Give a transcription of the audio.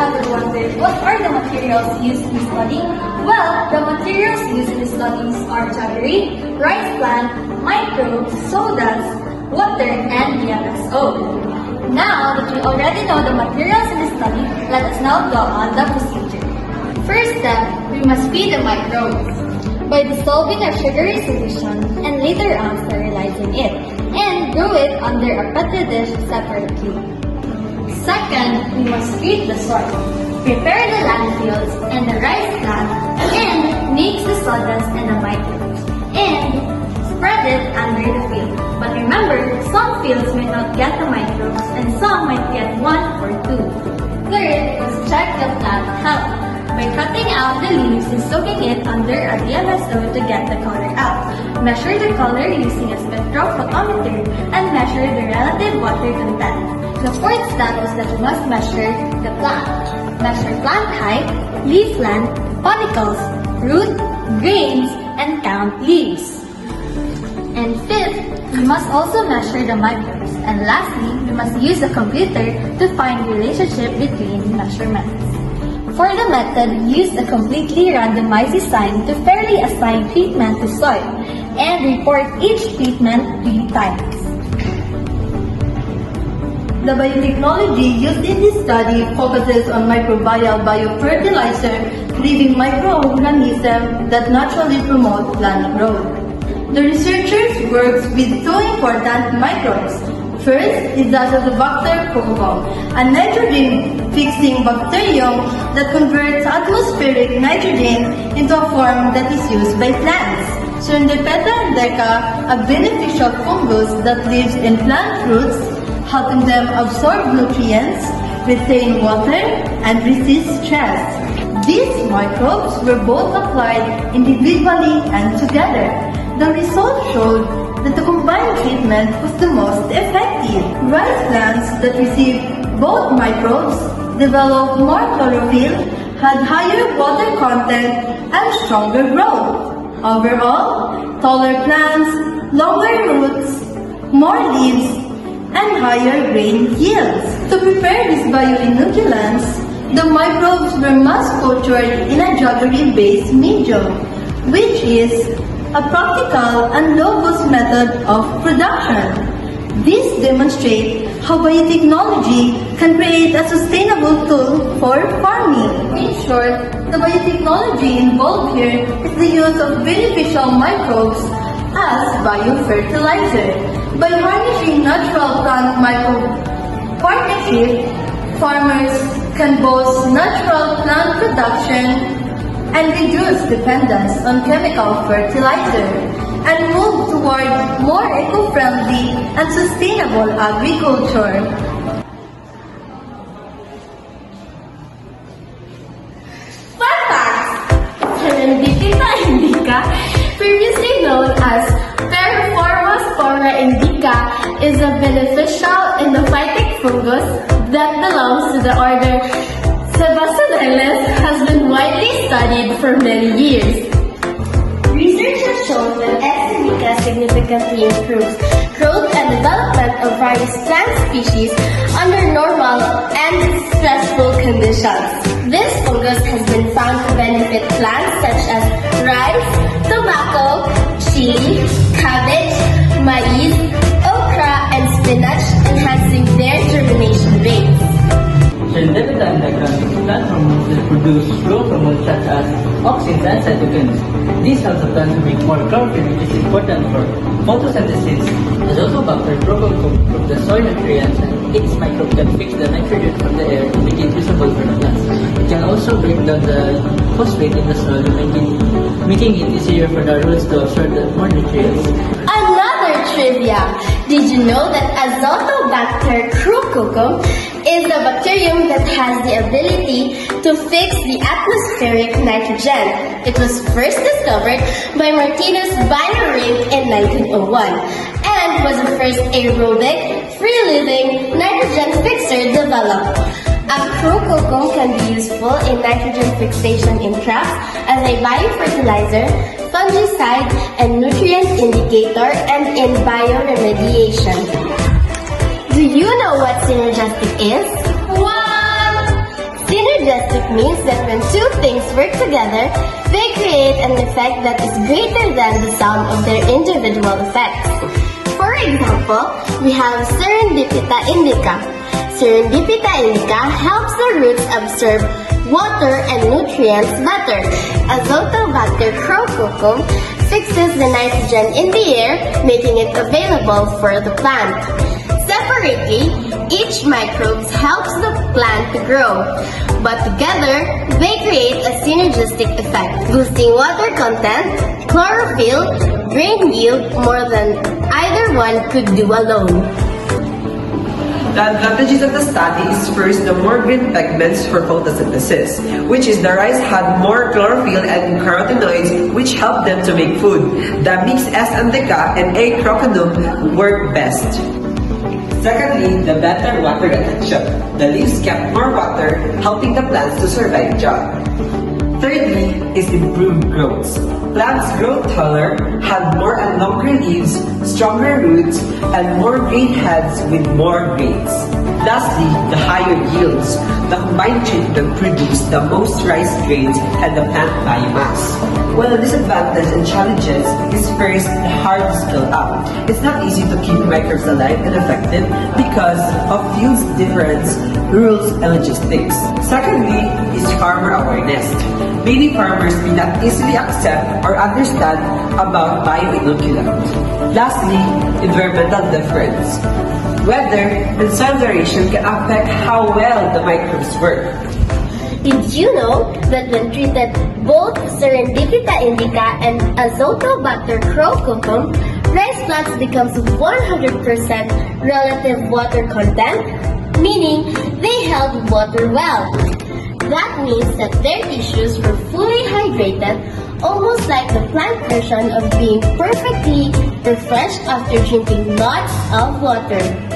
ever wondered what are the materials used in studying? Well, the materials used in studies are jaggery, rice plant, microbes, sodas, water, and the MFO. Now that we already know the materials in the study, let us now go on the procedure. First step, we must feed the microbes by dissolving a sugary solution and later on sterilizing it and brew it under a petri dish separately. Second, we must feed the soil, prepare the landfills and the rice plant, and mix the sodas and the microbes, and spread it under the field. But remember, some fields may not get the microbes and some might get 1 or 2. Third, let's check the plant health by cutting out the leaves and soaking it under a DMSO to get the color out. Measure the color using a spectrophotometer and measure the relative water content. The fourth step is that we must measure the plant. Measure plant height, leaf length, follicles, root, grains, and count leaves. And fifth, we must also measure the microbes. And lastly, we must use a computer to find the relationship between measurements. For the method, use a completely randomized design to fairly assign treatment to soil and report each treatment 3 times. The biotechnology used in this study focuses on microbial biofertilizer, living microorganisms that naturally promote plant growth. The researchers work with 2 important microbes. First is Azotobacter coccoculum, a nitrogen-fixing bacterium that converts atmospheric nitrogen into a form that is used by plants. Serendipeta indica, a beneficial fungus that lives in plant roots, helping them absorb nutrients, retain water, and resist stress. These microbes were both applied individually and together. The results showed that the combined treatment was the most effective. Rice plants that received both microbes developed more chlorophyll, had higher water content, and stronger growth. Overall, taller plants, longer roots, more leaves, and higher grain yields. To prepare these bioinoculants, the microbes were mass cultured in a jaggery-based medium, which is a practical and low-cost method of production. This demonstrates how biotechnology can create a sustainable tool for farming. In short, the biotechnology involved here is the use of beneficial microbes as biofertilizer. By harnessing natural plant microbe partnership, farmers can boost natural plant production and reduce dependence on chemical fertilizer and move toward more eco-friendly and sustainable agriculture. Fun facts! Serendipita indica, previously known as Spora indica, is a beneficial endophytic fungus that belongs to the order Sebastoniales, has been widely studied for many years. Research has shown that X indica significantly improves growth and development of various plant species under normal and stressful conditions. This fungus has been found to benefit plants such as rice, tobacco, chili, cabbage, maize, okra, and spinach, enhancing their germination rates. Serendipita indica is plant hormones that produce growth hormones such as auxins and cytokines. These help the plant to make more chlorophyll, which is important for photosynthesis. Azotobacter coccoculum from the soil nutrients, and its microbe can fix the nitrogen from the air to make it usable for the plants. It can also break down the phosphate in the soil, making it easier for the roots to absorb more nutrients. Another trivia! Did you know that Azotobacter coccoculum is a bacterium that has the ability to fix the atmospheric nitrogen? It was first discovered by Martinus Binnerink in 1901 and was the first aerobic, free-living nitrogen fixer developed. A coccoculum can be useful in nitrogen fixation in crops as a biofertilizer, fungicide, and nutrient indicator, and in bioremediation. Do you know what synergistic is? What? Synergistic Synergistic means that when two things work together, they create an effect that is greater than the sum of their individual effects. For example, we have Serendipita indica. Serendipita indica helps the roots absorb water and nutrients better. Azotobacter crococum fixes the nitrogen in the air, making it available for the plant. Separately, each microbe helps the plant to grow, but together, they create a synergistic effect, boosting water content, chlorophyll, grain yield more than either one could do alone. The advantages of the study is first the more green pigments for photosynthesis, which is the rice had more chlorophyll and carotenoids which help them to make food. The mix S. indica and A. croconum work best. Secondly, the better water retention. The leaves kept more water, helping the plants to survive drought. Thirdly is improved growth. Plants grow taller, have more and longer leaves, stronger roots, and more grain heads with more grains. Lastly, the higher yields. The combined treatment produced the most rice grains and the plant biomass. One of the disadvantages and challenges is first the hard to scale up. It's not easy to keep microbes alive and effective because of fields difference, rules, and logistics. Secondly is farmer awareness. Many farmers may not easily accept or understand about bioinoculant. Lastly, environmental difference. Weather and soil variation can affect how well the microbes work. Did you know that when treated both Serendipita indica and Azotobacter crococum, rice plants becomes 100% relative water content, meaning they held water well. That means that their tissues were fully hydrated, almost like the plant version of being perfectly refreshed after drinking lots of water.